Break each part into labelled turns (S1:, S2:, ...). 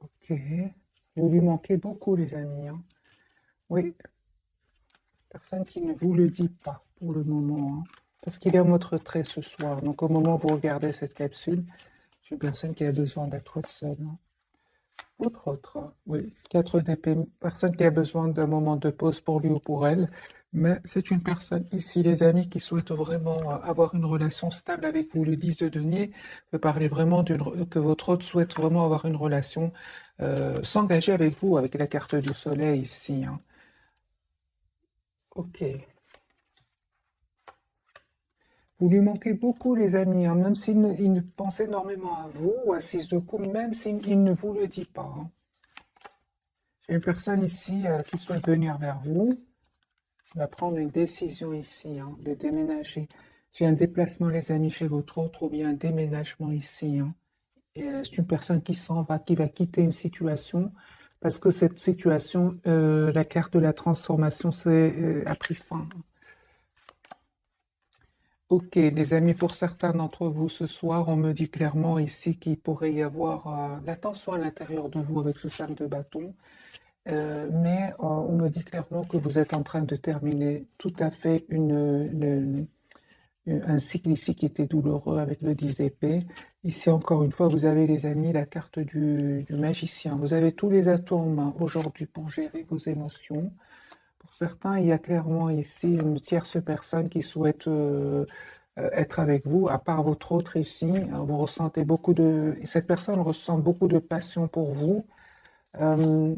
S1: Ok. Vous lui manquez beaucoup, les amis, hein. Oui, personne qui ne vous le dit pas pour le moment, hein. Parce qu'il est en mode retrait ce soir. Donc, au moment où vous regardez cette capsule, c'est une personne qui a besoin d'être seule, hein. Autre, oui. 4 d'épée, personne qui a besoin d'un moment de pause pour lui ou pour elle. Mais c'est une personne ici, les amis, qui souhaite vraiment avoir une relation stable avec vous. Le 10 de denier peut parler vraiment que votre hôte souhaite vraiment avoir une relation, s'engager avec vous, avec la carte du soleil ici, hein. Ok. Vous lui manquez beaucoup, les amis, hein, même il pense énormément à vous, à 6 de coupe, même s'il ne vous le dit pas, hein. J'ai une personne ici qui souhaite venir vers vous. Il va prendre une décision ici, hein, de déménager. J'ai un déplacement, les amis, chez votre autre, ou bien un déménagement ici, hein. Et, c'est une personne qui s'en va, qui va quitter une situation, parce que cette situation, la carte de la transformation, a pris fin. Ok, les amis, pour certains d'entre vous ce soir, on me dit clairement ici qu'il pourrait y avoir la tension à l'intérieur de vous avec ce 5 de bâton. Mais on me dit clairement que vous êtes en train de terminer tout à fait un cycle ici qui était douloureux avec le 10 d'épée. Ici, encore une fois, vous avez, les amis, la carte du magicien. Vous avez tous les atouts en main aujourd'hui pour gérer vos émotions. Pour certains, il y a clairement ici une tierce personne qui souhaite être avec vous, à part votre autre ici. Vous ressentez cette personne ressent beaucoup de passion pour vous. Euh,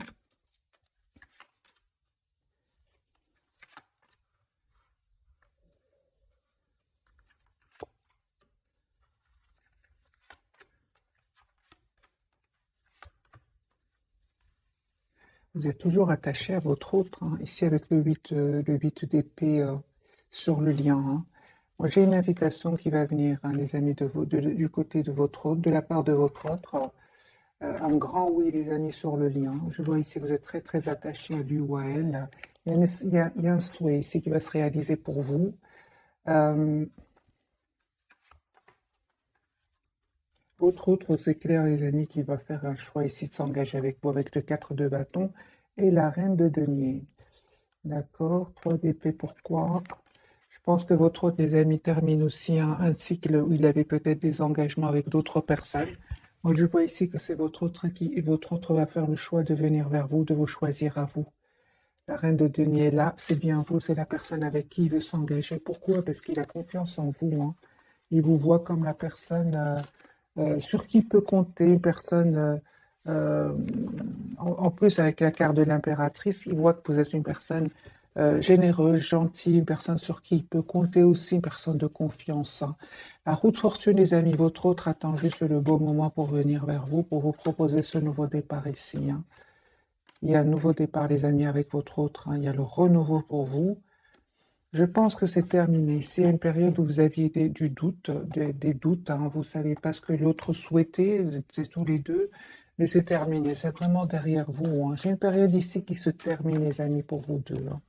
S1: Vous êtes toujours attaché à votre autre, hein, ici avec le 8 d'épée sur le lien, hein. Moi, j'ai une invitation qui va venir, hein, les amis, du côté de votre autre, de la part de votre autre. Un grand oui, les amis, sur le lien. Je vois ici que vous êtes très, très attaché à lui ou à elle. Il y a un souhait ici qui va se réaliser pour vous. Euh, Votre autre, c'est clair, les amis, qui va faire un choix ici de s'engager avec vous avec le 4 de bâton et la reine de denier. D'accord, 3 d'épée, pourquoi? Je pense que votre autre, les amis, termine aussi un cycle où il avait peut-être des engagements avec d'autres personnes. Moi, je vois ici que c'est votre autre va faire le choix de venir vers vous, de vous choisir à vous. La reine de denier est là, c'est bien vous, c'est la personne avec qui il veut s'engager. Pourquoi? Parce qu'il a confiance en vous, hein. Il vous voit comme la personne sur qui il peut compter, une personne, euh, en plus avec la carte de l'impératrice, il voit que vous êtes une personne généreuse, gentille, une personne sur qui il peut compter aussi, une personne de confiance, hein. La roue de fortune, les amis, votre autre attend juste le bon moment pour venir vers vous, pour vous proposer ce nouveau départ ici, hein. Il y a un nouveau départ, les amis, avec votre autre, hein. Il y a le renouveau pour vous. Je pense que c'est terminé. C'est une période où vous aviez du doute, des doutes, hein. Vous ne savez pas ce que l'autre souhaitait, c'est tous les deux, mais c'est terminé. C'est vraiment derrière vous, hein. J'ai une période ici qui se termine, les amis, pour vous deux, hein.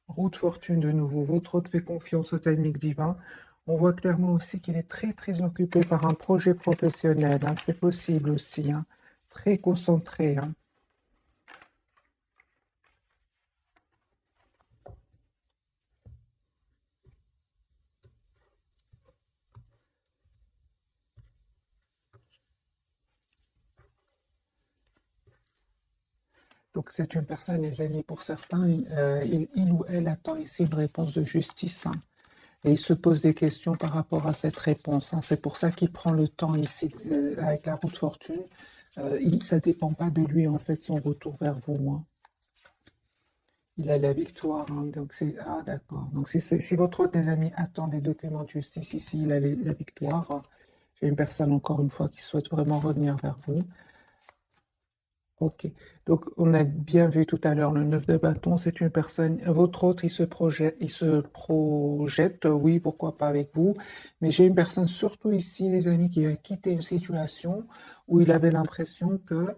S1: Roue de fortune de nouveau. Votre hôte fait confiance au timing divin. On voit clairement aussi qu'il est très, très occupé par un projet professionnel, hein. C'est possible aussi, hein. Très concentré, hein. Donc, c'est une personne, les amis, pour certains, il ou elle attend ici une réponse de justice, hein. Et il se pose des questions par rapport à cette réponse, hein. C'est pour ça qu'il prend le temps ici, avec la roue de fortune. Ça ne dépend pas de lui, en fait, son retour vers vous, hein. Il a la victoire, hein. Donc, ah, d'accord. Donc, si votre autre, les amis, attend des documents de justice ici, il a la victoire, hein. J'ai une personne, encore une fois, qui souhaite vraiment revenir vers vous. Ok, donc on a bien vu tout à l'heure le 9 de bâton, c'est une personne, votre autre, il se projette, oui, pourquoi pas avec vous, mais j'ai une personne, surtout ici, les amis, qui a quitté une situation où il avait l'impression que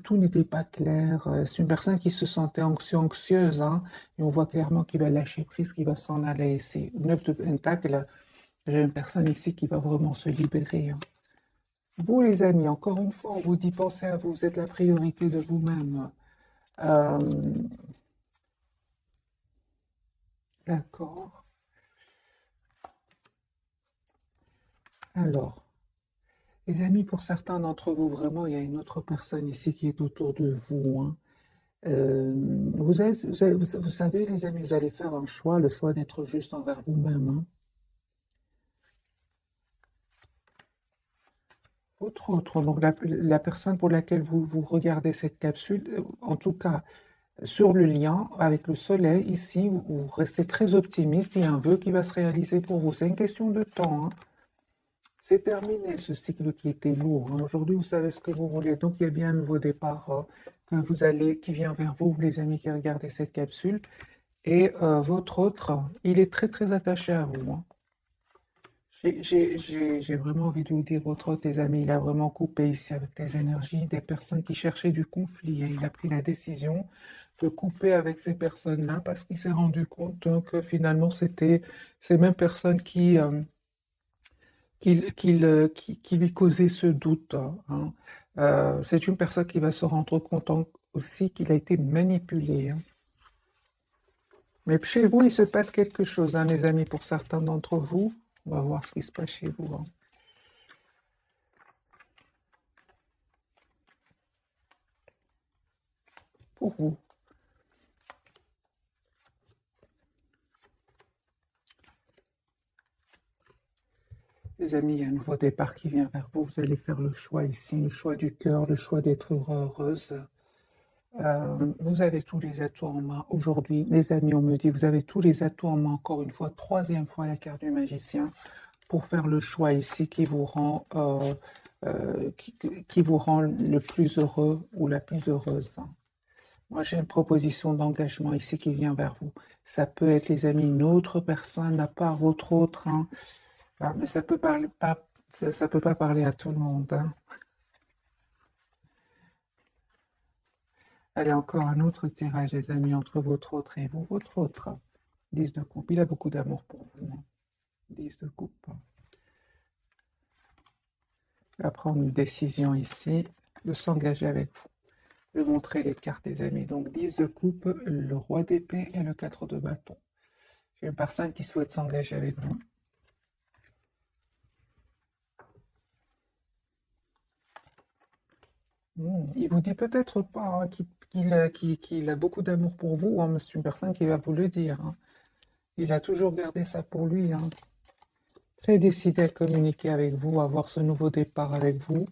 S1: tout n'était pas clair. C'est une personne qui se sentait anxieuse, hein, et on voit clairement qu'il va lâcher prise, qu'il va s'en aller. C'est 9 de pentacle, j'ai une personne ici qui va vraiment se libérer, hein. Vous, les amis, encore une fois, on vous dit pensez à vous, vous êtes la priorité de vous-même. Euh, d'accord. Alors, les amis, pour certains d'entre vous, vraiment, il y a une autre personne ici qui est autour de vous, hein. Euh, vous savez, les amis, vous allez faire un choix, le choix d'être juste envers vous-même, hein. Autre, donc la personne pour laquelle vous regardez cette capsule, en tout cas, sur le lien avec le soleil, ici, vous restez très optimiste, il y a un vœu qui va se réaliser pour vous. C'est une question de temps, hein. C'est terminé ce cycle qui était lourd, hein. Aujourd'hui, vous savez ce que vous voulez. Donc, il y a bien un nouveau départ qui vient vers vous, les amis qui regardez cette capsule. Et votre autre, il est très très attaché à vous, hein. J'ai vraiment envie de vous dire, votre autre, tes amis, il a vraiment coupé ici avec tes énergies, des personnes qui cherchaient du conflit, hein. Il a pris la décision de couper avec ces personnes-là parce qu'il s'est rendu compte que finalement, c'était ces mêmes personnes qui lui causaient ce doute, hein. C'est une personne qui va se rendre compte aussi qu'il a été manipulé, hein. Mais chez vous, il se passe quelque chose, hein, les amis, pour certains d'entre vous. On va voir ce qui se passe chez vous, hein. Pour vous. Les amis, il y a un nouveau départ qui vient vers vous. Vous allez faire le choix ici, le choix du cœur, le choix d'être heureuse. Vous avez tous les atouts en main. Aujourd'hui, les amis, on me dit, vous avez tous les atouts en main, encore une fois, troisième fois la carte du magicien, pour faire le choix ici qui vous rend le plus heureux ou la plus heureuse. Moi, j'ai une proposition d'engagement ici qui vient vers vous. Ça peut être, les amis, une autre personne à part votre autre, hein. Ah, mais ça peut pas parler à tout le monde, hein. Allez, encore un autre tirage, les amis, entre votre autre et vous. Votre autre, 10 de coupe. Il a beaucoup d'amour pour vous, hein. 10 de coupe. Il va prendre une décision ici de s'engager avec vous. Je vais montrer les cartes, les amis. Donc, 10 de coupe, le roi d'épée et le 4 de bâton. J'ai une personne qui souhaite s'engager avec vous. Il vous dit peut-être pas, hein, qu'il a beaucoup d'amour pour vous, hein, mais c'est une personne qui va vous le dire, hein. Il a toujours gardé ça pour lui, hein. Très décidé à communiquer avec vous, à avoir ce nouveau départ avec vous.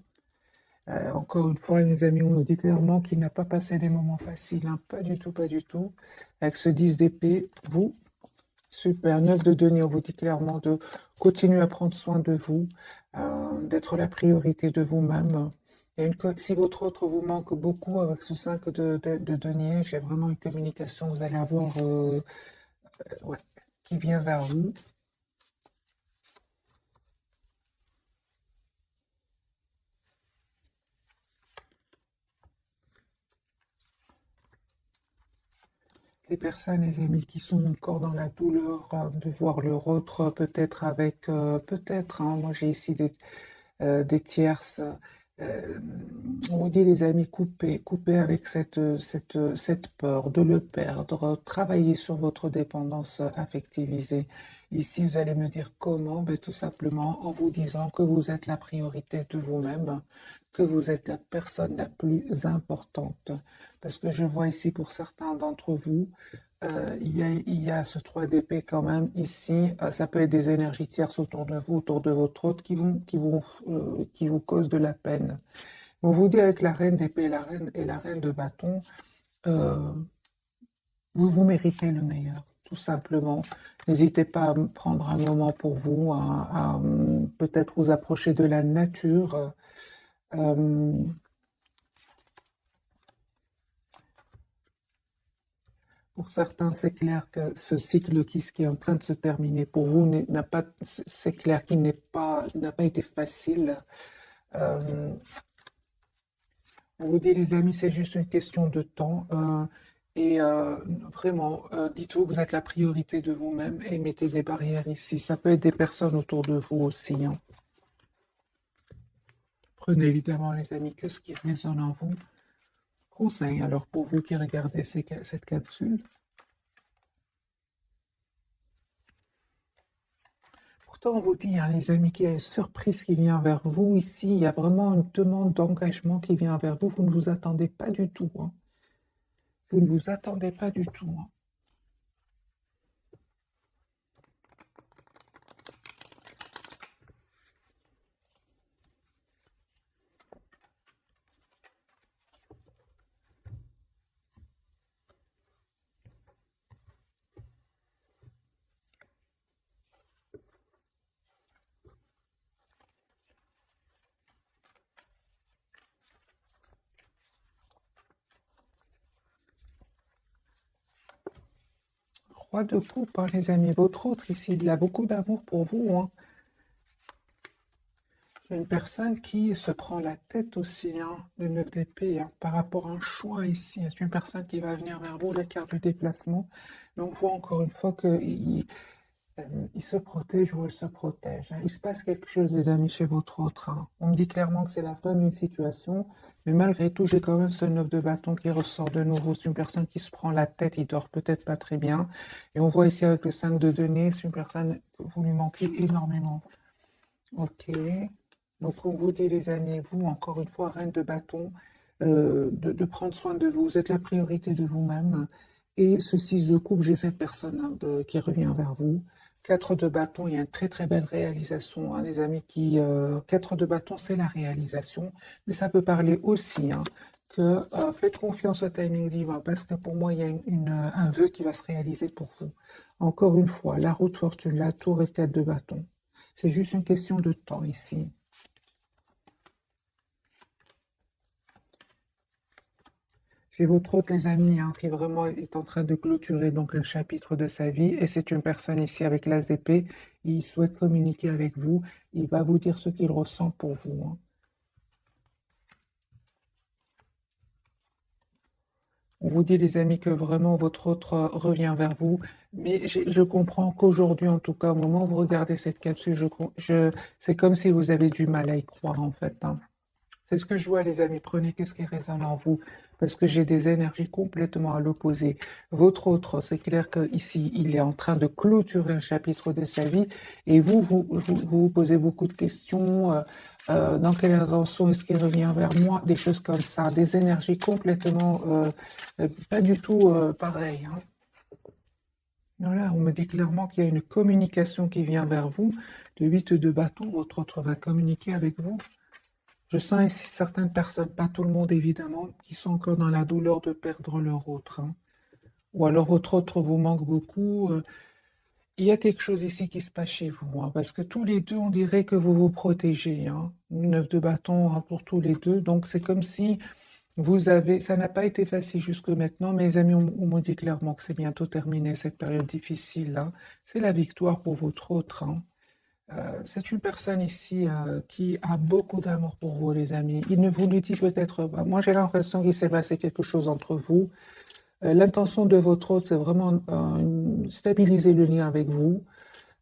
S1: Encore une fois, mes amis, on nous dit clairement qu'il n'a pas passé des moments faciles, hein. Pas du tout, pas du tout. Avec ce 10 d'épée, vous, super. 9 de denier, on vous dit clairement de continuer à prendre soin de vous, d'être la priorité de vous-même. Si votre autre vous manque beaucoup avec ce 5 de denier, j'ai vraiment une communication que vous allez avoir ouais, qui vient vers vous. Les personnes, les amis, qui sont encore dans la douleur de voir leur autre, peut-être peut-être, hein, moi j'ai ici des tierces. euh, on vous dit, les amis, coupez avec cette peur de le perdre, travaillez sur votre dépendance affectivisée. Ici, vous allez me dire comment? Ben, tout simplement en vous disant que vous êtes la priorité de vous-même, que vous êtes la personne la plus importante. Parce que je vois ici pour certains d'entre vous, il y a ce 3 d'épée quand même ici. Ça peut être des énergies tierces autour de vous, autour de votre autre, qui vous causent de la peine. On vous dit avec la reine d'épée et la reine de bâton, euh, vous méritez le meilleur, tout simplement. N'hésitez pas à prendre un moment pour vous, à peut-être vous approcher de la nature. Euh, Pour certains, c'est clair que ce cycle qui est en train de se terminer pour vous n'a pas, c'est clair qu'il n'a pas été facile. Euh, on vous dit, les amis, c'est juste une question de temps. Et vraiment, dites-vous que vous êtes la priorité de vous-même et mettez des barrières ici. Ça peut être des personnes autour de vous aussi, hein. Prenez évidemment, les amis, que ce qui résonne en vous. Conseil, alors, pour vous qui regardez cette capsule. Pourtant, on vous dit, hein, les amis, qu'il y a une surprise qui vient vers vous ici. Il y a vraiment une demande d'engagement qui vient vers vous. Vous ne vous attendez pas du tout, hein. Vous ne vous attendez pas du tout, hein. 3 de coupe, hein, les amis. Votre autre ici, il a beaucoup d'amour pour vous, hein. J'ai une personne qui se prend la tête aussi, hein, le 9 d'épée, hein, par rapport à un choix ici. C'est une personne qui va venir vers vous, la carte du déplacement. Donc, on voit encore une fois qu'il il se protège ou elle se protège, hein. Il se passe quelque chose, les amis, chez votre autre, hein. On me dit clairement que c'est la fin d'une situation, mais malgré tout, j'ai quand même ce 9 de bâton qui ressort de nouveau. C'est une personne qui se prend la tête, il dort peut-être pas très bien. Et on voit ici avec le 5 de denier, c'est une personne que vous lui manquez énormément. Ok. Donc, on vous dit, les amis, vous, encore une fois, reine de bâton, de prendre soin de vous. Vous êtes la priorité de vous-même. Et ce 6 de coupe, j'ai cette personne, hein, qui revient vers vous. 4 de bâton, il y a une très très belle réalisation, hein, les amis. 4 de bâton, c'est la réalisation. Mais ça peut parler aussi, hein, que faites confiance au timing divin, parce que pour moi, il y a un vœu qui va se réaliser pour vous. Encore une fois, la route fortune, la tour et 4 de bâton. C'est juste une question de temps ici. J'ai votre autre, les amis, hein, qui vraiment est en train de clôturer donc un chapitre de sa vie. Et c'est une personne ici avec l'as d'épée. Il souhaite communiquer avec vous. Il va vous dire ce qu'il ressent pour vous, hein. On vous dit, les amis, que vraiment votre autre revient vers vous. Mais je comprends qu'aujourd'hui, en tout cas, au moment où vous regardez cette capsule, c'est comme si vous avez du mal à y croire, en fait, hein. C'est ce que je vois, les amis. Prenez qu'est-ce qui résonne en vous, parce que j'ai des énergies complètement à l'opposé. Votre autre, c'est clair qu'ici, il est en train de clôturer un chapitre de sa vie, et vous posez beaucoup de questions. Dans quelle intention est-ce qu'il revient vers moi? Des choses comme ça, des énergies complètement pas du tout pareilles, hein. Voilà, on me dit clairement qu'il y a une communication qui vient vers vous. Le 8 de bâton, votre autre va communiquer avec vous. Je sens ici certaines personnes, pas tout le monde évidemment, qui sont encore dans la douleur de perdre leur autre, hein. Ou alors votre autre vous manque beaucoup. Il y a quelque chose ici qui se passe chez vous, hein, parce que tous les deux, on dirait que vous vous protégez, hein. 9 de bâton, hein, pour tous les deux. Donc c'est comme si ça n'a pas été facile jusque maintenant, mes amis, on me dit clairement que c'est bientôt terminé cette période difficile, là. C'est la victoire pour votre autre, hein. C'est une personne ici qui a beaucoup d'amour pour vous, les amis. Il ne vous le dit peut-être pas. Moi, j'ai l'impression qu'il s'est passé quelque chose entre vous. L'intention de votre hôte, c'est vraiment stabiliser le lien avec vous.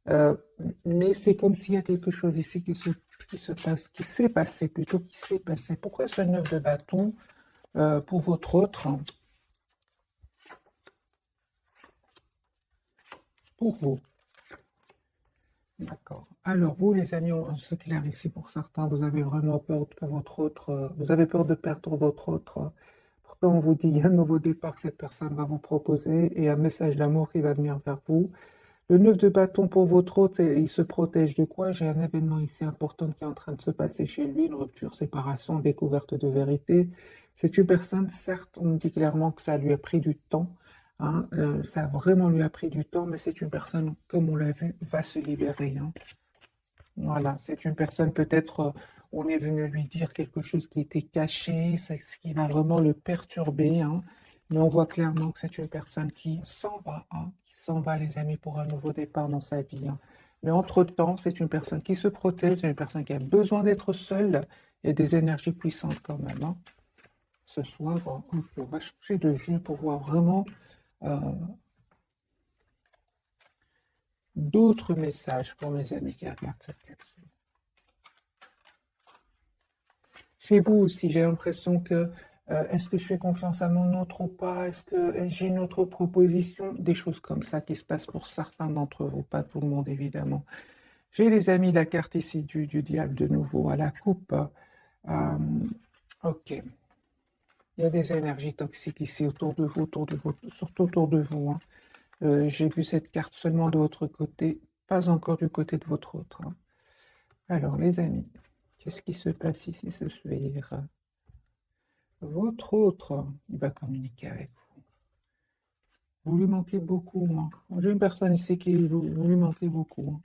S1: Euh, mais c'est comme s'il y a quelque chose ici qui se passe, qui s'est passé plutôt, qui s'est passé. Pourquoi ce 9 de bâton pour votre autre, hein, pour vous? D'accord. Alors, vous, les amis, on se claire ici pour certains, vous avez vraiment peur que votre autre, vous avez peur de perdre votre autre. Pourtant, on vous dit, il y a un nouveau départ que cette personne va vous proposer et un message d'amour qui va venir vers vous. Le 9 de bâton pour votre autre, il se protège de quoi? J'ai un événement ici important qui est en train de se passer chez lui, une rupture, séparation, découverte de vérité. C'est une personne, certes, on me dit clairement que ça lui a pris du temps, hein, ça vraiment lui a pris du temps, mais c'est une personne, comme on l'a vu, va se libérer, hein. Voilà, c'est une personne peut-être, on est venu lui dire quelque chose qui était caché, c'est ce qui va vraiment le perturber, hein. Mais on voit clairement que c'est une personne qui s'en va, hein, qui s'en va, les amis, pour un nouveau départ dans sa vie, hein. Mais entre-temps, c'est une personne qui se protège, c'est une personne qui a besoin d'être seule et des énergies puissantes quand même, hein. Ce soir, on va changer de jeu pour voir vraiment euh, d'autres messages pour mes amis qui regardent cette capsule. chez vous aussi, j'ai l'impression que est-ce que je fais confiance à mon autre ou pas? Est-ce que j'ai une autre proposition? Des choses comme ça qui se passent pour certains d'entre vous, pas tout le monde évidemment. J'ai les amis, la carte ici du diable de nouveau à la coupe. Euh, ok, il y a des énergies toxiques ici autour de vous, surtout autour de vous, hein. J'ai vu cette carte seulement de votre côté, pas encore du côté de votre autre, hein. Alors les amis, qu'est-ce qui se passe ici ce soir? Votre autre, il va communiquer avec vous. Vous lui manquez beaucoup, hein. J'ai une personne ici qui vous lui manquez beaucoup, hein.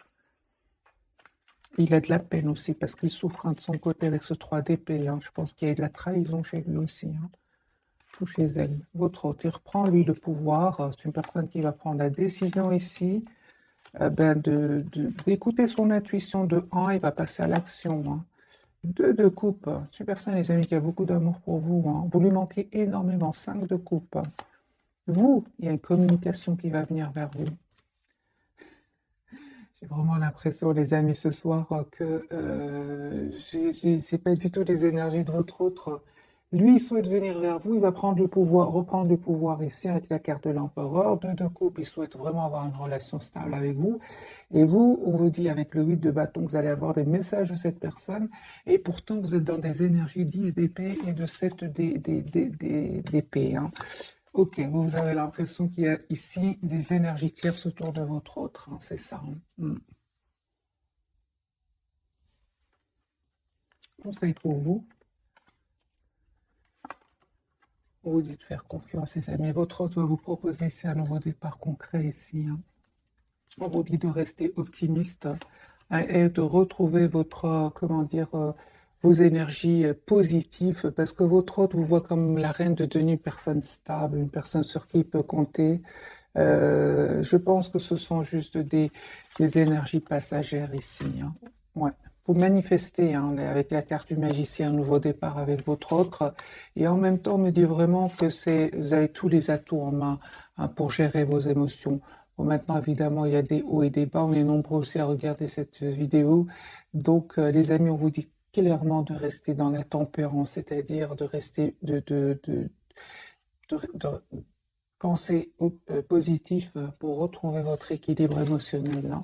S1: Il a de la peine aussi parce qu'il souffre, hein, de son côté avec ce 3 d'épée, hein. Je pense qu'il y a de la trahison chez lui aussi, hein, ou chez elle. Votre autre, il reprend lui le pouvoir. C'est une personne qui va prendre la décision ici, d'écouter son intuition de 1, il va passer à l'action, hein. 2 de coupe. C'est une personne, les amis, qui a beaucoup d'amour pour vous, hein. Vous lui manquez énormément. 5 de coupe. Vous, il y a une communication qui va venir vers vous. J'ai vraiment l'impression, les amis, ce soir, que c'est pas du tout les énergies de votre autre. Lui, il souhaite venir vers vous, il va prendre le pouvoir, reprendre le pouvoir ici avec la carte de l'empereur. 2 de coupe, il souhaite vraiment avoir une relation stable avec vous. Et vous, on vous dit avec le 8 de bâton que vous allez avoir des messages de cette personne. Et pourtant, vous êtes dans des énergies 10 d'épée et de 7 d'épée, hein. Ok, vous avez l'impression qu'il y a ici des énergies tierces autour de votre autre, hein, c'est ça, hein. Conseil pour vous, on vous dit de faire confiance, les amis. Votre autre va vous proposer ici un nouveau départ concret ici, hein. On vous dit de rester optimiste, hein, et de retrouver votre, comment dire, vos énergies positives, parce que votre autre vous voit comme la reine de denier, une personne stable, une personne sur qui il peut compter. Je pense que ce sont juste des énergies passagères ici, hein. Ouais. Vous manifestez, hein, avec la carte du magicien un nouveau départ avec votre autre, et en même temps on me dit vraiment que vous avez tous les atouts en main, hein, pour gérer vos émotions. Bon, maintenant évidemment il y a des hauts et des bas, on est nombreux aussi à regarder cette vidéo, donc les amis, on vous dit clairement de rester dans la tempérance, c'est-à-dire de rester de penser positif, pour retrouver votre équilibre émotionnel, hein.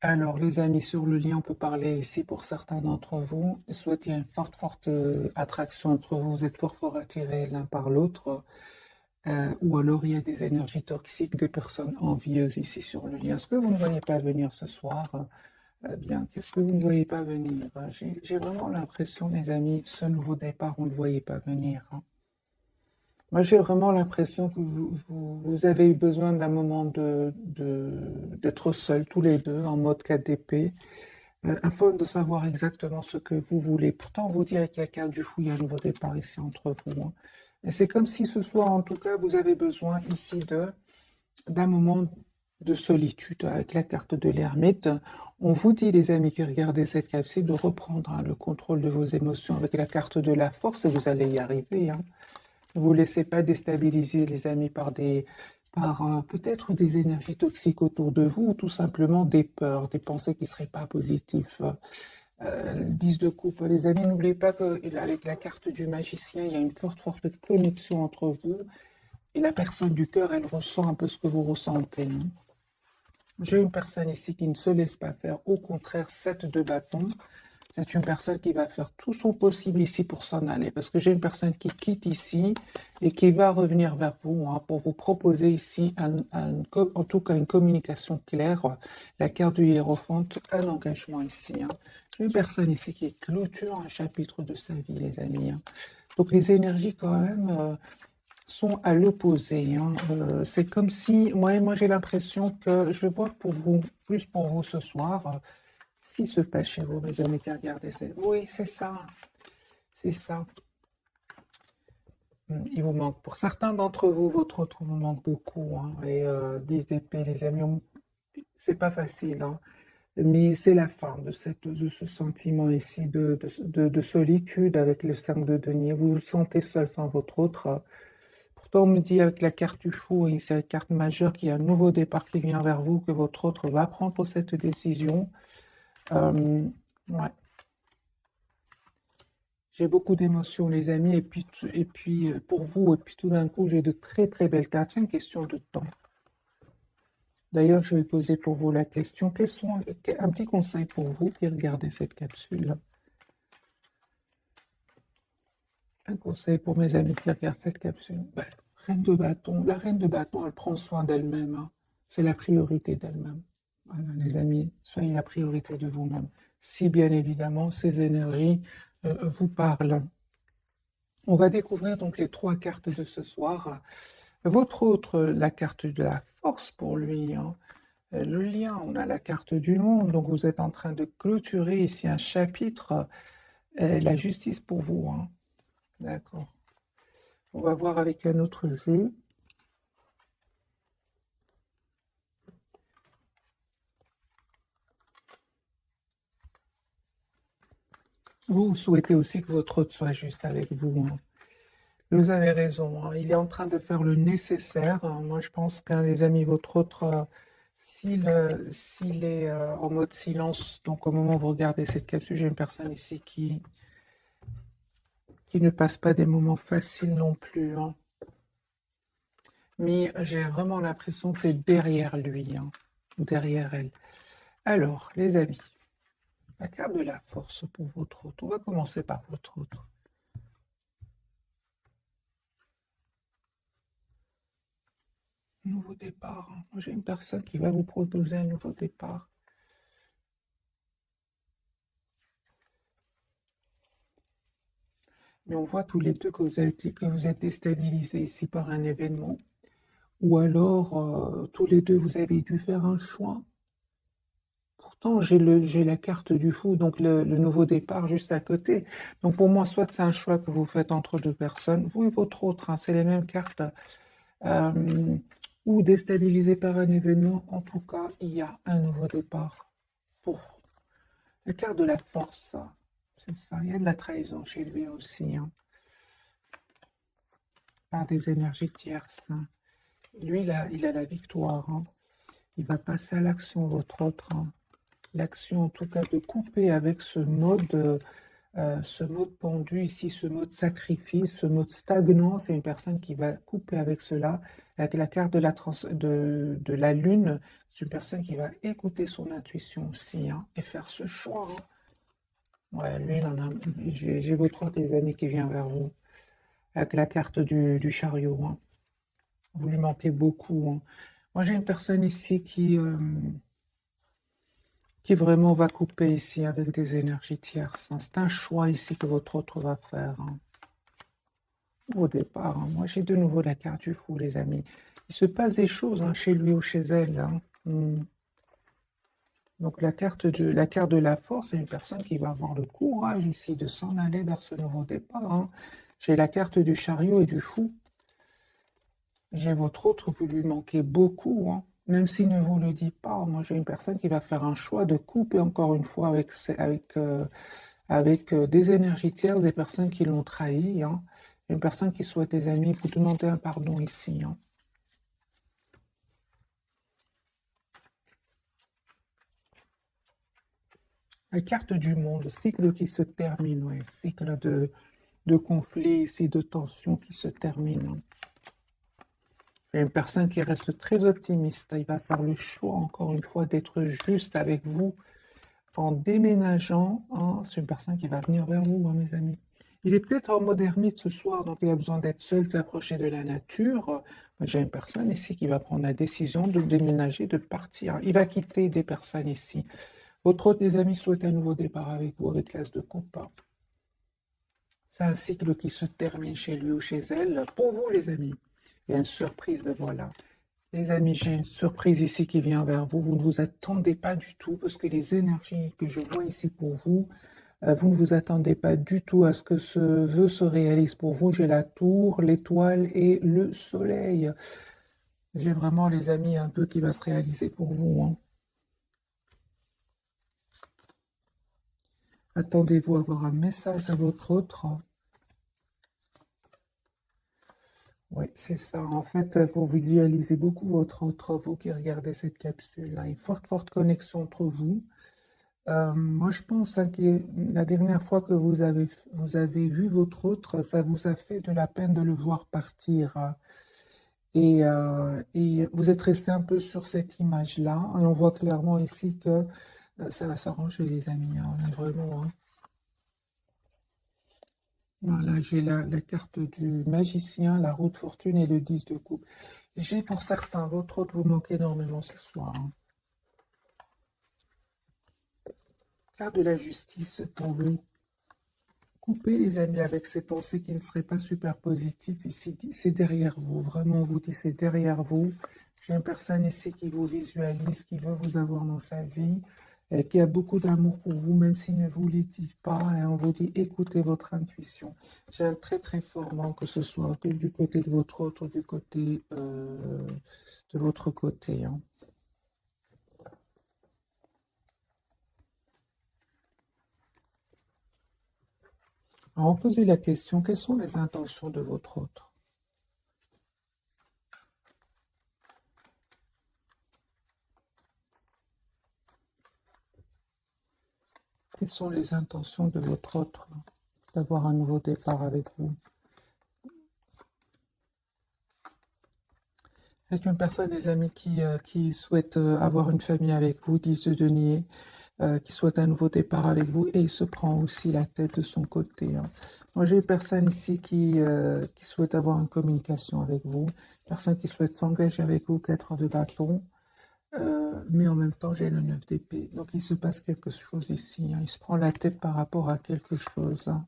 S1: Alors, les amis, sur le lien, on peut parler ici pour certains d'entre vous. Soit il y a une forte attraction entre vous, vous êtes fort attirés l'un par l'autre, ou alors il y a des énergies toxiques, des personnes envieuses ici sur le lien. Est-ce que vous ne voyez pas venir ce soir? Bien, qu'est-ce que vous ne voyez pas venir? J'ai vraiment l'impression, les amis, ce nouveau départ, on ne le voyait pas venir, hein. Moi, j'ai vraiment l'impression que vous avez eu besoin d'un moment d'être seuls, tous les deux, en mode 4 d'épée, afin de savoir exactement ce que vous voulez. Pourtant, on vous dit avec la carte du fou, il y a un nouveau départ ici entre vous, hein. Et c'est comme si ce soir, en tout cas, vous avez besoin ici d'un moment de solitude avec la carte de l'ermite. On vous dit, les amis qui regardez cette capsule, de reprendre, hein, le contrôle de vos émotions avec la carte de la force, et vous allez y arriver, hein. Ne vous laissez pas déstabiliser, les amis, par peut-être des énergies toxiques autour de vous, ou tout simplement des peurs, des pensées qui ne seraient pas positives. 10 de coupe, les amis, n'oubliez pas qu'avec la carte du magicien, il y a une forte connexion entre vous, et la personne du cœur, elle ressent un peu ce que vous ressentez, hein. J'ai une personne ici qui ne se laisse pas faire, au contraire, 7 de bâton. C'est une personne qui va faire tout son possible ici pour s'en aller, parce que j'ai une personne qui quitte ici et qui va revenir vers vous, hein, pour vous proposer ici, en tout cas, une communication claire. La carte du hiérophant, un engagement ici, hein. J'ai une personne ici qui clôture un chapitre de sa vie, les amis, hein. Donc les énergies quand même sont à l'opposé, hein. C'est comme si, moi j'ai l'impression que je vois pour vous, plus pour vous ce soir. Ce qui se passe chez vous, mes amis qui regardez, oui, c'est ça, c'est ça. Il vous manque, pour certains d'entre vous, votre autre vous manque beaucoup, hein. Et 10 d'épée, les amis, c'est pas facile, hein. Mais c'est la fin de ce sentiment ici de solitude avec le 5 de denier. Vous vous sentez seul sans votre autre. Pourtant, on me dit avec la carte du fou, et c'est la carte majeure, qu'il y a un nouveau départ qui vient vers vous, que votre autre va prendre cette décision. Ouais. J'ai beaucoup d'émotions, les amis, pour vous, et puis tout d'un coup, j'ai de très très belles cartes. C'est une question de temps. D'ailleurs, je vais poser pour vous la question. Un petit conseil pour vous qui regardez cette capsule. Un conseil pour mes amis qui regardent cette capsule. Ben, reine de bâton. La reine de bâton, elle prend soin d'elle-même, hein. C'est la priorité d'elle-même. Voilà, les amis, soyez la priorité de vous-même. Si bien évidemment ces énergies vous parlent. On va découvrir donc les trois cartes de ce soir. Votre autre, la carte de la force pour lui, hein. Le lien, on a la carte du monde, donc vous êtes en train de clôturer ici un chapitre, la justice pour vous, hein. D'accord. On va voir avec un autre jeu. Vous souhaitez aussi que votre hôte soit juste avec vous, hein. Vous avez raison, hein. Il est en train de faire le nécessaire, hein. Moi, je pense qu'un des amis, votre autre, s'il est en mode silence, donc au moment où vous regardez cette capsule, j'ai une personne ici qui ne passe pas des moments faciles non plus, hein. Mais j'ai vraiment l'impression que c'est derrière lui, hein, ou derrière elle. Alors, les amis, la carte de la force pour votre autre. On va commencer par votre autre. Nouveau départ, hein. Moi, j'ai une personne qui va vous proposer un nouveau départ. Mais on voit tous les deux que vous êtes déstabilisés ici par un événement. Ou alors, tous les deux, vous avez dû faire un choix. Pourtant, j'ai la carte du fou, donc le nouveau départ juste à côté. Donc pour moi, soit c'est un choix que vous faites entre deux personnes, vous et votre autre, hein, c'est les mêmes cartes, euh, ou déstabilisé par un événement. En tout cas, il y a un nouveau départ. Pour la carte de la force, c'est ça. Il y a de la trahison chez lui aussi, hein, par des énergies tierces, hein. Lui, il a la victoire, hein. Il va passer à l'action, votre autre, hein. L'action, en tout cas, de couper avec ce mode pendu ici, ce mode sacrifice, ce mode stagnant. C'est une personne qui va couper avec cela. Avec la carte de la lune, c'est une personne qui va écouter son intuition aussi, hein, et faire ce choix, hein. Ouais, lui, j'ai votre autre des années qui vient vers vous. Avec la carte du chariot, hein. Vous lui manquez beaucoup, hein. Moi, j'ai une personne ici qui vraiment va couper ici avec des énergies tierces, hein. C'est un choix ici que votre autre va faire, hein, au départ, hein. Moi, j'ai de nouveau la carte du fou, les amis. Il se passe des choses, hein, chez lui ou chez elle, hein. Donc, la carte de la force, c'est une personne qui va avoir le courage ici de s'en aller vers ce nouveau départ, hein. J'ai la carte du chariot et du fou. J'ai votre autre, vous lui manquez beaucoup, hein. Même s'il ne vous le dit pas, moi j'ai une personne qui va faire un choix de couper encore une fois avec des énergies tierces, des personnes qui l'ont trahi, hein. Une personne qui souhaite des amis, vous demandez un pardon ici, hein. La carte du monde, cycle qui se termine, ouais. Cycle de conflit ici, de tension qui se termine, hein. Il y a une personne qui reste très optimiste. Il va faire le choix, encore une fois, d'être juste avec vous en déménageant, hein. C'est une personne qui va venir vers vous, hein, mes amis. Il est peut-être en mode ermite ce soir, donc il a besoin d'être seul, de s'approcher de la nature. Moi, j'ai une personne ici qui va prendre la décision de déménager, de partir. Il va quitter des personnes ici. Votre autre des amis souhaite un nouveau départ avec vous, avec l'as de coupe. C'est un cycle qui se termine chez lui ou chez elle. Pour vous, les amis, il y a une surprise, ben voilà. Les amis, j'ai une surprise ici qui vient vers vous. Vous ne vous attendez pas du tout parce que les énergies que je vois ici pour vous, vous ne vous attendez pas du tout à ce que ce vœu se réalise pour vous. J'ai la tour, l'étoile et le soleil. J'ai vraiment, les amis, un vœu qui va se réaliser pour vous, hein. Attendez-vous à avoir un message de votre autre. Oui, c'est ça. En fait, vous visualisez beaucoup votre autre, vous qui regardez cette capsule. Là, une forte, forte connexion entre vous. Moi, je pense hein, que la dernière fois que vous avez vu votre autre, ça vous a fait de la peine de le voir partir. Et vous êtes resté un peu sur cette image-là. Et on voit clairement ici que ça va s'arranger, les amis, hein, on est vraiment, hein. Voilà, j'ai la carte du magicien, la roue de fortune et le 10 de coupe. J'ai pour certains, votre autre vous manque énormément ce soir, hein. Carte de la justice pour vous. Coupez les amis avec ces pensées qui ne seraient pas super positives. Ici, c'est derrière vous. Vraiment, on vous dit c'est derrière vous. J'ai une personne ici qui vous visualise, qui veut vous avoir dans sa vie, qui a beaucoup d'amour pour vous, même s'il ne vous le dit pas. Et on vous dit écoutez votre intuition. J'ai un très très fort manque, que ce soit du côté de votre autre, du côté de votre côté, hein. Alors, on posait la question, quelles sont les intentions de votre autre? Quelles sont les intentions de votre autre d'avoir un nouveau départ avec vous? Est-ce une personne, des amis qui souhaite avoir une famille avec vous, 10 de denier, qui souhaite un nouveau départ avec vous et il se prend aussi la tête de son côté, hein. Moi, j'ai une personne ici qui souhaite avoir une communication avec vous, une personne qui souhaite s'engager avec vous, 4 de bâton, mais en même temps, j'ai le 9 d'épée. Donc, il se passe quelque chose ici, hein. Il se prend la tête par rapport à quelque chose, hein.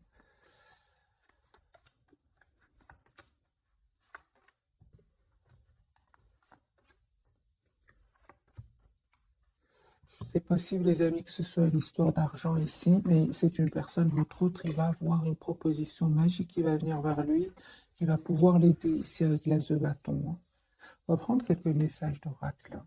S1: C'est possible, les amis, que ce soit une histoire d'argent ici, mais c'est une personne, votre autre, il va avoir une proposition magique qui va venir vers lui, qui va pouvoir l'aider ici avec l'as de bâton, hein. On va prendre quelques messages d'oracle.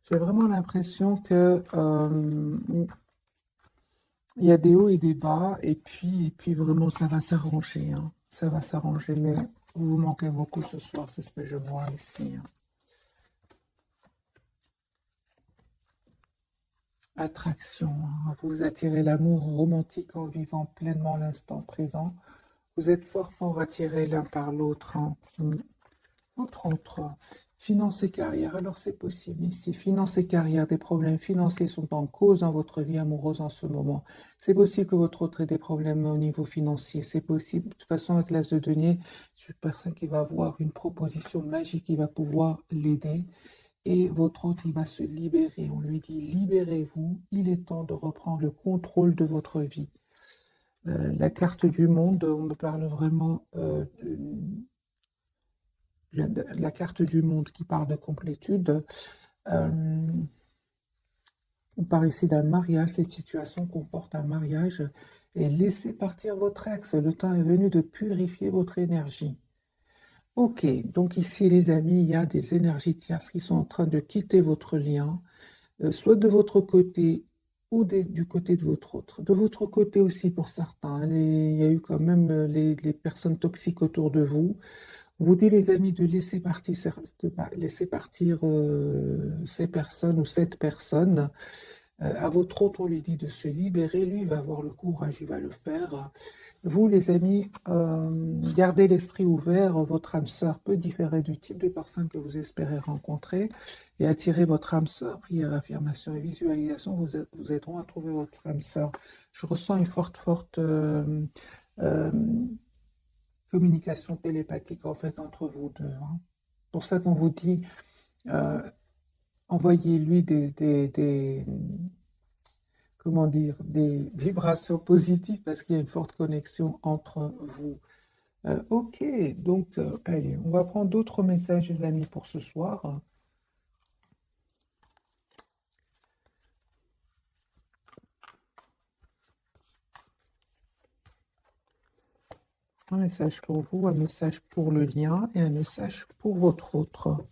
S1: J'ai vraiment l'impression que il y a des hauts et des bas, et puis vraiment ça va s'arranger, hein. Ça va s'arranger, mais vous vous manquez beaucoup ce soir, c'est ce que je vois ici, hein. Attraction, hein. Vous attirez l'amour romantique en vivant pleinement l'instant présent. Vous êtes fort fort attirés l'un par l'autre, hein. Autre, finances et carrière. Alors c'est possible ici. Finances et carrière, des problèmes financiers sont en cause dans votre vie amoureuse en ce moment. C'est possible que votre autre ait des problèmes au niveau financier. C'est possible. De toute façon, avec l'as de denier, c'est une personne qui va avoir une proposition magique qui va pouvoir l'aider. Et votre autre, il va se libérer. On lui dit, libérez-vous. Il est temps de reprendre le contrôle de votre vie. La carte du monde, on me parle vraiment de la carte du monde qui parle de complétude. Euh, on parle ici d'un mariage. Cette situation comporte un mariage. Et laissez partir votre ex. Le temps est venu de purifier votre énergie. Ok, donc ici les amis, il y a des énergies tierces qui sont en train de quitter votre lien, soit de votre côté ou du côté de votre autre. De votre côté aussi pour certains, hein, il y a eu quand même les personnes toxiques autour de vous. On vous dit les amis de laisser partir, laisser partir ces personnes ou cette personne. À votre autre, on lui dit de se libérer. Lui, il va avoir le courage, il va le faire. Vous, les amis, gardez l'esprit ouvert. Votre âme sœur peut différer du type de personne que vous espérez rencontrer et attirer votre âme sœur. Prière, affirmation et visualisation vous aideront à trouver votre âme sœur. Je ressens une forte euh, communication télépathique en fait entre vous deux, hein. Pour ça qu'on vous dit, euh, envoyez-lui comment dire, des vibrations positives parce qu'il y a une forte connexion entre vous. Ok, donc allez, on va prendre d'autres messages, les amis, pour ce soir. Un message pour vous, un message pour le lien et un message pour votre autre.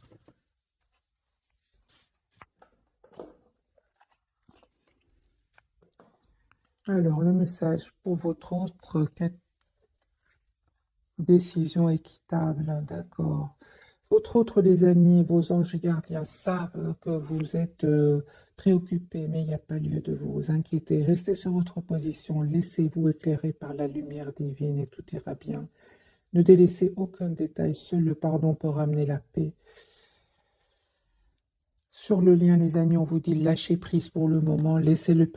S1: Alors, le message pour votre autre, Décision équitable, d'accord. Autre, les amis, vos anges gardiens savent que vous êtes préoccupés, mais il n'y a pas lieu de vous inquiéter. Restez sur votre position, laissez-vous éclairer par la lumière divine et tout ira bien. Ne délaissez aucun détail, seul le pardon peut ramener la paix. Sur le lien, les amis, on vous dit lâchez prise pour le moment, laissez-le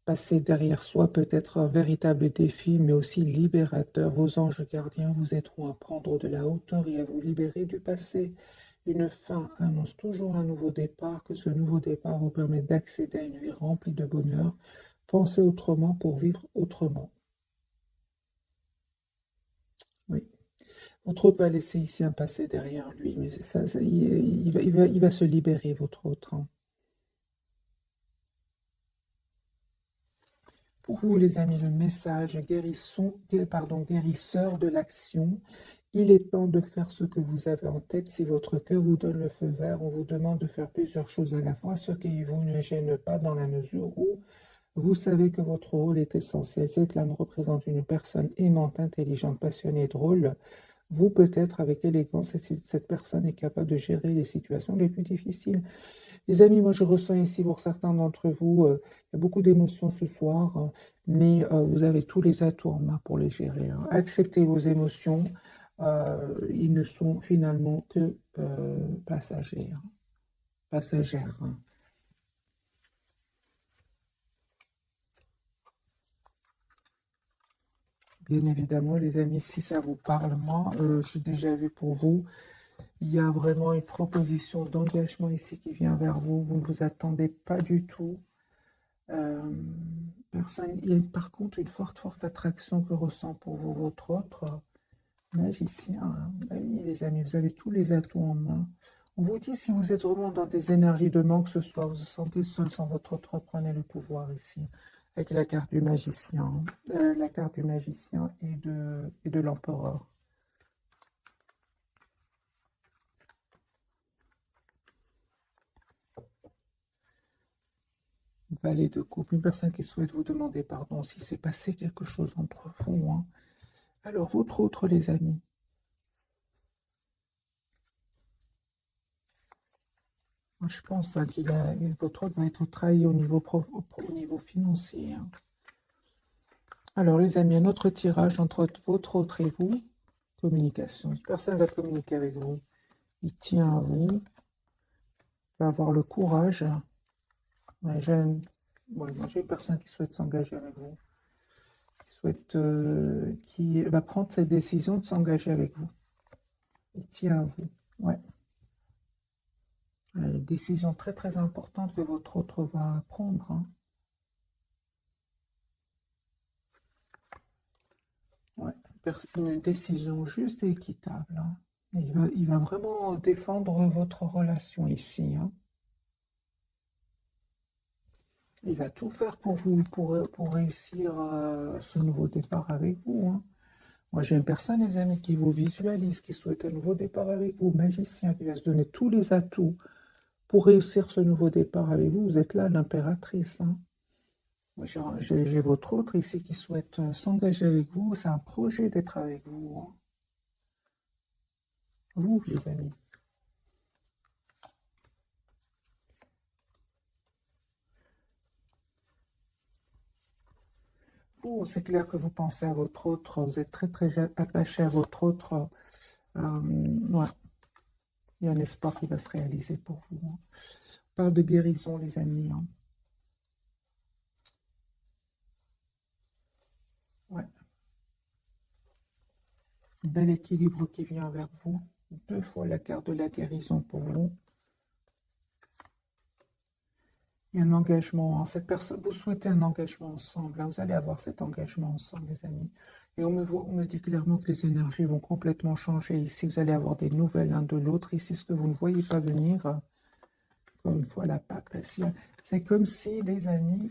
S1: passer derrière soi, peut-être un véritable défi, mais aussi libérateur. Vos anges gardiens vous aideront à prendre de la hauteur et à vous libérer du passé. Une fin annonce toujours un nouveau départ, que ce nouveau départ vous permet d'accéder à une vie remplie de bonheur. Pensez autrement pour vivre autrement. Oui. Votre autre va laisser ici un passé derrière lui, mais c'est ça, il va se libérer, votre autre, hein. Pour vous, les amis, le message guérisseur de l'action. Il est temps de faire ce que vous avez en tête. Si votre cœur vous donne le feu vert, on vous demande de faire plusieurs choses à la fois, ce qui vous ne gêne pas dans la mesure où vous savez que votre rôle est essentiel. Cette lame représente une personne aimante, intelligente, passionnée et drôle. Vous, peut-être, avec élégance, cette personne est capable de gérer les situations les plus difficiles. Les amis, moi je ressens ici pour certains d'entre vous, il y a beaucoup d'émotions ce soir, hein, mais vous avez tous les atouts en main pour les gérer, hein. Acceptez vos émotions, ils ne sont finalement que passagères, passagères, hein. Bien évidemment, les amis, si ça vous parle, moi, j'ai déjà vu pour vous, il y a vraiment une proposition d'engagement ici qui vient vers vous. Vous ne vous attendez pas du tout. Euh, Personne, il y a par contre une forte attraction que ressent pour vous votre autre magicien, hein. Ah oui, les amis, vous avez tous les atouts en main. On vous dit, si vous êtes vraiment dans des énergies de manque ce soir, vous vous sentez seul sans votre autre, prenez le pouvoir ici, avec la carte du magicien, hein. La carte du magicien et de l'empereur. Valet de coupe, une personne qui souhaite vous demander pardon si c'est passé quelque chose entre vous, hein. Alors, votre autre, les amis. Moi, je pense hein, votre autre va être trahi au niveau, au niveau financier, hein. Alors, les amis, un autre tirage entre votre autre et vous. Communication. Une personne va communiquer avec vous. Il tient à vous. Il va avoir le courage. Ouais, moi, j'ai une personne qui souhaite s'engager avec vous. Qui va prendre cette décision de s'engager avec vous. Il tient à vous. Ouais. Décision très importante que votre autre va prendre, hein. Ouais. Une décision juste et équitable, hein. Il va vraiment défendre votre relation ici, hein. Il va tout faire pour vous, pour réussir ce nouveau départ avec vous, hein. Moi, j'ai une personne, les amis, qui vous visualise, qui souhaite un nouveau départ avec vous, magicien, qui va se donner tous les atouts pour réussir ce nouveau départ avec vous. Vous êtes là, l'impératrice, hein. Moi, j'ai votre autre ici qui souhaite s'engager avec vous. C'est un projet d'être avec vous, hein. Vous, les amis. Vous, c'est clair que vous pensez à votre autre, vous êtes très attaché à votre autre. Ouais, il y a un espoir qui va se réaliser pour vous, hein. On parle de guérison, les amis, hein. Ouais, bel équilibre qui vient vers vous. Deux fois la carte de la guérison pour vous. Il y a un engagement, hein. Cette personne, vous souhaitez un engagement ensemble, hein. Vous allez avoir cet engagement ensemble, les amis. Et on me dit clairement que les énergies vont complètement changer ici. Vous allez avoir des nouvelles l'un de l'autre. Ici, ce que vous ne voyez pas venir, encore une fois, la papesse. C'est comme si, les amis,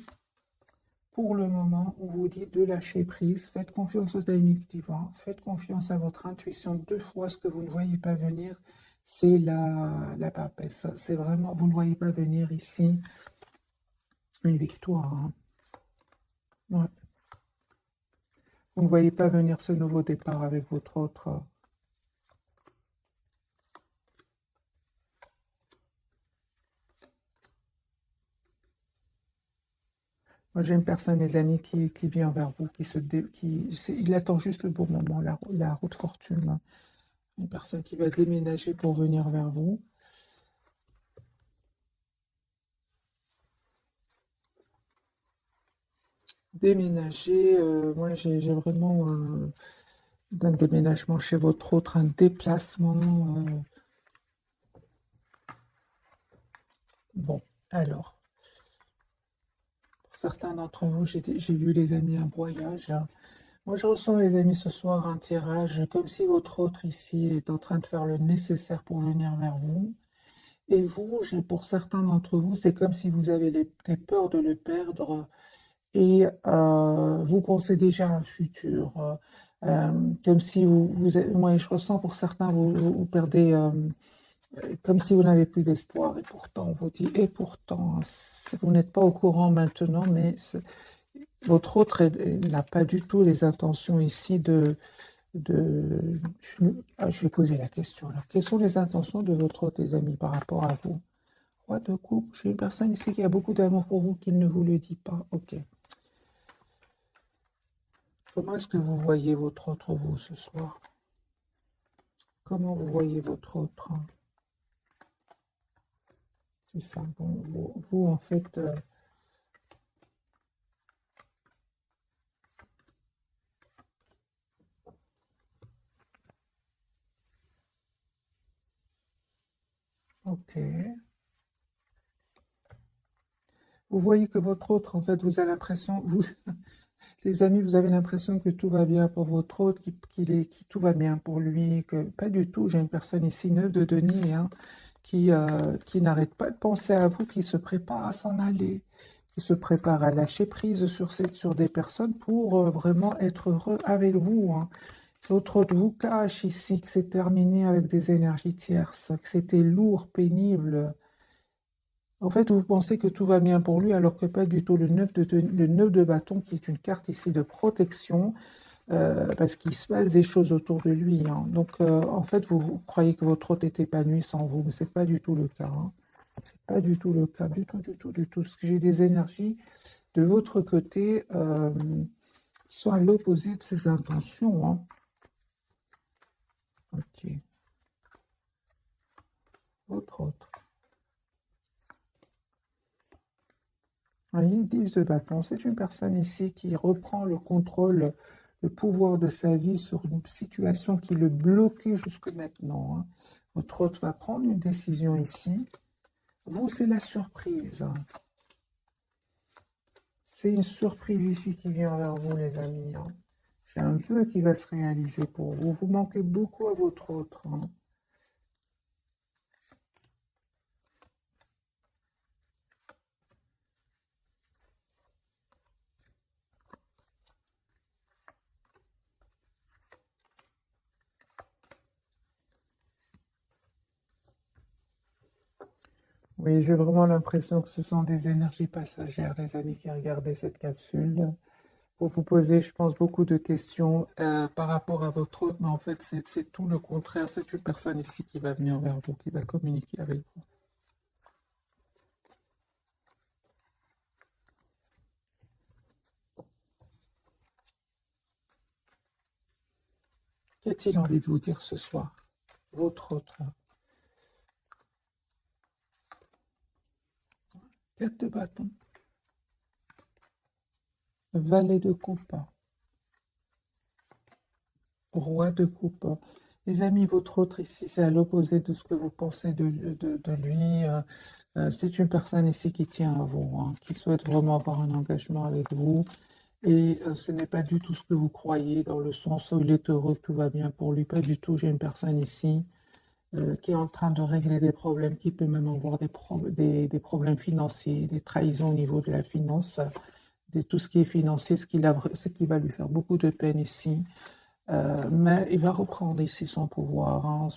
S1: pour le moment, on vous dit de lâcher prise. Faites confiance au timing divin. Faites confiance à votre intuition. Deux fois, ce que vous ne voyez pas venir, c'est la papesse. C'est vraiment, vous ne voyez pas venir ici une victoire, hein. Ouais. Vous ne voyez pas venir ce nouveau départ avec votre autre. Moi, j'ai une personne, les amis, qui vient vers vous, il attend juste le bon moment, la route fortune. Une personne qui va déménager pour venir vers vous. Déménager, moi j'ai vraiment un déménagement chez votre autre, un déplacement. Bon, alors, pour certains d'entre vous, j'ai vu les amis un voyage, hein. Moi, je ressens, les amis, ce soir un tirage, comme si votre autre ici est en train de faire le nécessaire pour venir vers vous. Et vous, pour certains d'entre vous, c'est comme si vous avez des peurs de le perdre et vous pensez déjà à un futur. Comme si moi, je ressens pour certains, vous perdez, comme si vous n'avez plus d'espoir. Et pourtant, on vous dit, et pourtant, vous n'êtes pas au courant maintenant, mais votre autre n'a pas du tout les intentions ici de... Je vais poser la question. Alors, quelles sont les intentions de votre autre, tes amis, par rapport à vous? Roi de coupe, j'ai une personne ici qui a beaucoup d'amour pour vous, qui ne vous le dit pas. Ok. Comment est-ce que vous voyez votre autre, vous, ce soir? Comment vous voyez votre autre? C'est ça. Bon, vous, en fait, ok. Vous voyez que votre autre, en fait, vous avez l'impression, vous, les amis, vous avez l'impression que tout va bien pour votre autre, tout va bien pour lui, que pas du tout. J'ai une personne ici, neuve de Denis, hein, qui n'arrête pas de penser à vous, qui se prépare à s'en aller, qui se prépare à lâcher prise sur des personnes pour vraiment être heureux avec vous, hein. Votre autre vous cache ici que c'est terminé avec des énergies tierces, que c'était lourd, pénible. En fait, vous pensez que tout va bien pour lui, alors que pas du tout. Le 9 de bâton, qui est une carte ici de protection, parce qu'il se passe des choses autour de lui, hein. Donc, en fait, vous croyez que votre hôte est épanoui sans vous, mais c'est pas du tout le cas, hein. C'est pas du tout le cas, du tout, du tout, du tout. Parce que j'ai des énergies de votre côté qui sont à l'opposé de ses intentions, hein. Ok. Votre autre. Voyez, 10 de bâton, c'est une personne ici qui reprend le contrôle, le pouvoir de sa vie sur une situation qui le bloquait jusque maintenant, hein. Votre autre va prendre une décision ici. Vous, c'est la surprise, hein. C'est une surprise ici qui vient vers vous, les amis, hein. C'est un vœu qui va se réaliser pour vous. Vous manquez beaucoup à votre autre, hein. Oui, j'ai vraiment l'impression que ce sont des énergies passagères, les amis qui regardaient cette capsule. Pour vous poser, je pense, beaucoup de questions par rapport à votre autre, mais en fait, c'est tout le contraire. C'est une personne ici qui va venir vers vous, qui va communiquer avec vous. Qu'a-t-il envie de vous dire ce soir? Votre autre. 4 de bâton. Valet de coupe. Roi de coupe. Les amis, votre autre ici, c'est à l'opposé de ce que vous pensez de lui. C'est une personne ici qui tient à vous, hein, qui souhaite vraiment avoir un engagement avec vous. Et ce n'est pas du tout ce que vous croyez, dans le sens où il est heureux, tout va bien pour lui. Pas du tout. J'ai une personne ici qui est en train de régler des problèmes, qui peut même avoir des problèmes financiers, des trahisons au niveau de la finance, de tout ce qui est financier, ce qui va lui faire beaucoup de peine ici. Mais il va reprendre ici son pouvoir, hein,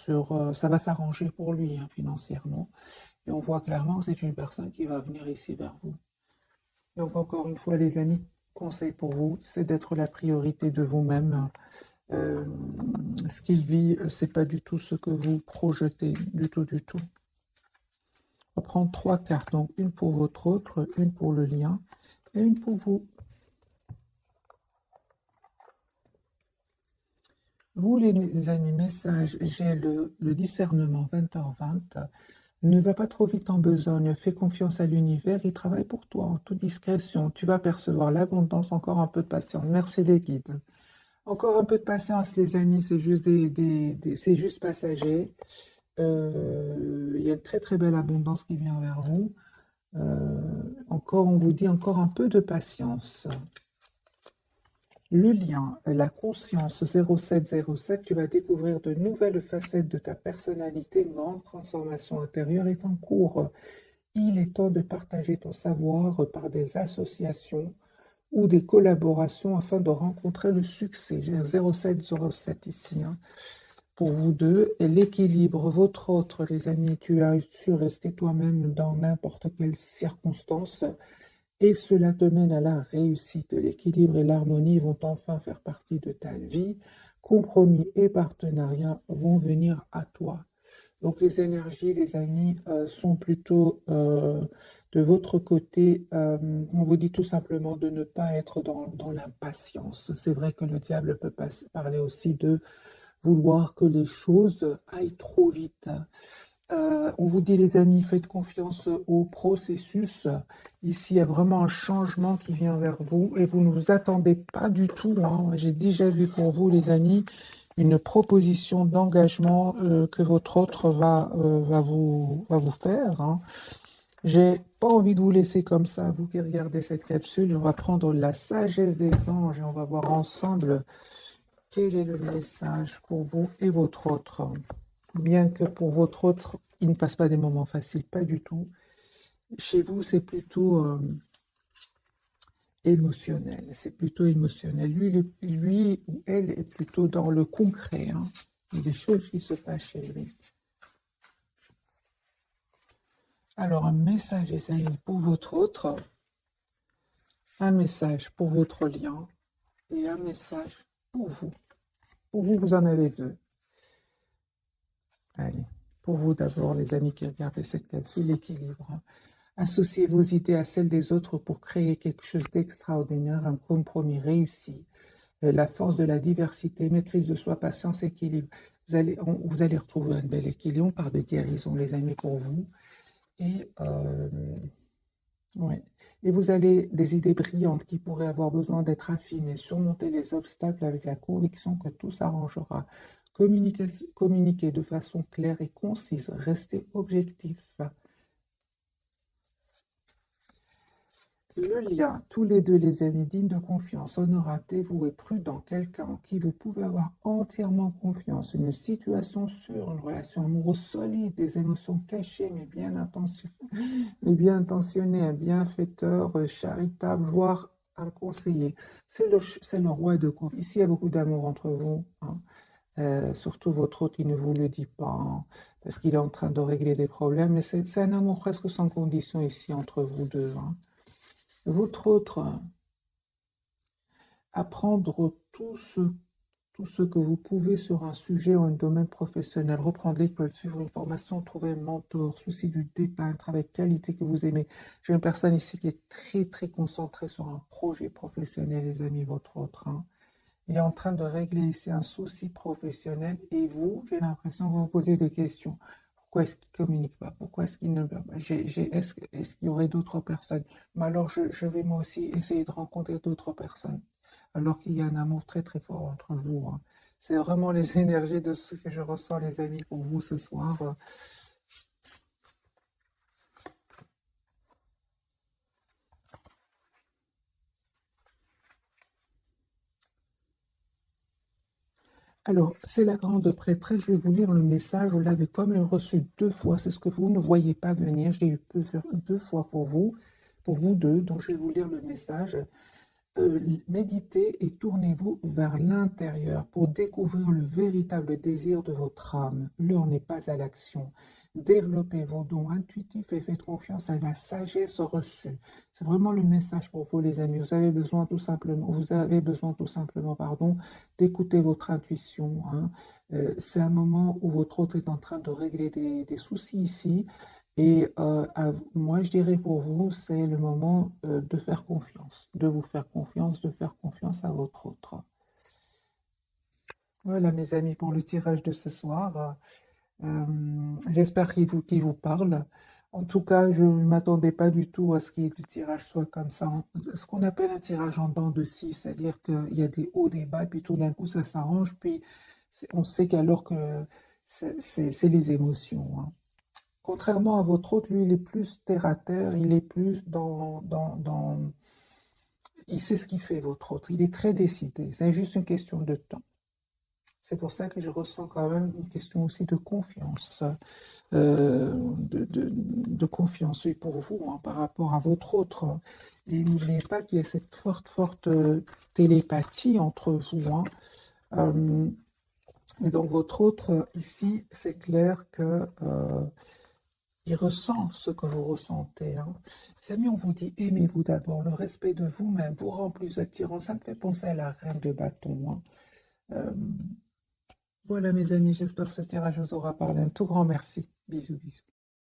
S1: ça va s'arranger pour lui, hein, financièrement. Et on voit clairement que c'est une personne qui va venir ici vers vous. Donc encore une fois, les amis, conseil pour vous, c'est d'être la priorité de vous-même. Ce qu'il vit, c'est pas du tout ce que vous projetez, du tout, du tout. On va prendre 3 cartes, donc une pour votre autre, une pour le lien et une pour vous. Vous, les amis, message, j'ai le discernement 20h20. Ne va pas trop vite en besogne, fais confiance à l'univers, il travaille pour toi en toute discrétion. Tu vas percevoir l'abondance, encore un peu de patience. Merci les guides. Encore un peu de patience, les amis, c'est juste c'est juste passager. Il y a une très très belle abondance qui vient vers vous. Encore, on vous dit encore un peu de patience. Le lien, la conscience 0707, tu vas découvrir de nouvelles facettes de ta personnalité. Une grande transformation intérieure est en cours. Il est temps de partager ton savoir par des associations ou des collaborations afin de rencontrer le succès. J'ai un 0707 ici, hein, pour vous deux. Et l'équilibre, votre autre, les amis, tu as su rester toi-même dans n'importe quelle circonstance. Et cela te mène à la réussite. L'équilibre et l'harmonie vont enfin faire partie de ta vie. Compromis et partenariat vont venir à toi. Donc les énergies, les amis, sont plutôt de votre côté. On vous dit tout simplement de ne pas être dans l'impatience. C'est vrai que le diable peut parler aussi de vouloir que les choses aillent trop vite. On vous dit, les amis, faites confiance au processus. Ici, il y a vraiment un changement qui vient vers vous et vous ne vous attendez pas du tout, hein. J'ai déjà vu pour vous, les amis, une proposition d'engagement que votre autre va vous faire, hein. J'ai pas envie de vous laisser comme ça, vous qui regardez cette capsule. On va prendre la sagesse des anges et on va voir ensemble quel est le message pour vous et votre autre. Bien que pour votre autre, il ne passe pas des moments faciles, pas du tout. Chez vous, c'est plutôt émotionnel. C'est plutôt émotionnel. Lui ou elle est plutôt dans le concret, hein. Il y a des choses qui se passent chez lui. Alors, un message, les amis, pour votre autre, un message pour votre lien et un message pour vous. Pour vous, vous en avez deux. Allez, pour vous d'abord, les amis qui regardent cette capsule, l'équilibre, hein. Associez vos idées à celles des autres pour créer quelque chose d'extraordinaire, un compromis réussi. La force de la diversité, maîtrise de soi, patience, équilibre. Vous allez retrouver un bel équilibre. On parle de guérison, les amis, pour vous. Et, ouais. Et vous avez des idées brillantes qui pourraient avoir besoin d'être affinées. Surmonter les obstacles avec la conviction que tout s'arrangera. Communiquer de façon claire et concise. Restez objectif. Le lien, tous les deux, les amis, dignes de confiance, honorable, dévoué, prudent, quelqu'un en qui vous pouvez avoir entièrement confiance, une situation sûre, une relation amoureuse solide, des émotions cachées mais bien intentionnées, un bienfaiteur, charitable, voire un conseiller. C'est le roi de confiance. Ici, il y a beaucoup d'amour entre vous, hein. Surtout votre autre, il ne vous le dit pas, hein, parce qu'il est en train de régler des problèmes, mais c'est un amour presque sans condition ici entre vous deux, hein. Votre autre, apprendre tout ce que vous pouvez sur un sujet ou un domaine professionnel, reprendre l'école, suivre une formation, trouver un mentor, souci du détail, un travail de qualité que vous aimez. J'ai une personne ici qui est très très concentrée sur un projet professionnel, les amis, votre autre, hein. Il est en train de régler ici un souci professionnel et vous, j'ai l'impression que vous vous posez des questions. Pourquoi est-ce qu'il ne communique pas? Pourquoi est-ce qu'il ne... Est-ce qu'il y aurait d'autres personnes? Mais alors, je vais moi aussi essayer de rencontrer d'autres personnes. Alors qu'il y a un amour très très fort entre vous, hein. C'est vraiment les énergies de ce que je ressens, les amis, pour vous ce soir. Alors, c'est la grande prêtresse. Je vais vous lire le message. Vous l'avez comme reçu 2 fois. C'est ce que vous ne voyez pas venir. J'ai eu 2 fois pour vous deux. Donc, je vais vous lire le message. Méditez et tournez-vous vers l'intérieur pour découvrir le véritable désir de votre âme. L'heure n'est pas à l'action. Développez vos dons intuitifs et faites confiance à la sagesse reçue. C'est vraiment le message pour vous, les amis. Vous avez besoin tout simplement, pardon, d'écouter votre intuition, hein. C'est un moment où votre hôte est en train de régler des soucis ici. Et moi, je dirais pour vous, c'est le moment de faire confiance, de vous faire confiance, de faire confiance à votre autre. Voilà, mes amis, pour le tirage de ce soir. J'espère qu'il vous parle. En tout cas, je ne m'attendais pas du tout à ce que le tirage soit comme ça. Ce qu'on appelle un tirage en dents de scie, c'est-à-dire qu'il y a des hauts, des bas, puis tout d'un coup, ça s'arrange, puis on sait qu'alors que c'est les émotions, hein. Contrairement à votre autre, lui, il est plus terre à terre, il est plus il sait ce qu'il fait, votre autre. Il est très décidé. C'est juste une question de temps. C'est pour ça que je ressens quand même une question aussi de confiance, de confiance oui, pour vous, hein, par rapport à votre autre. Et n'oubliez pas qu'il y a cette forte, forte télépathie entre vous, hein. Euh, et donc votre autre, ici, c'est clair que il ressent ce que vous ressentez, hein. Les amis, on vous dit aimez-vous d'abord. Le respect de vous-même vous rend plus attirant. Ça me fait penser à la reine de bâton, hein. Euh, voilà, mes amis, j'espère que ce tirage vous aura parlé. Un tout grand merci. Bisous, bisous.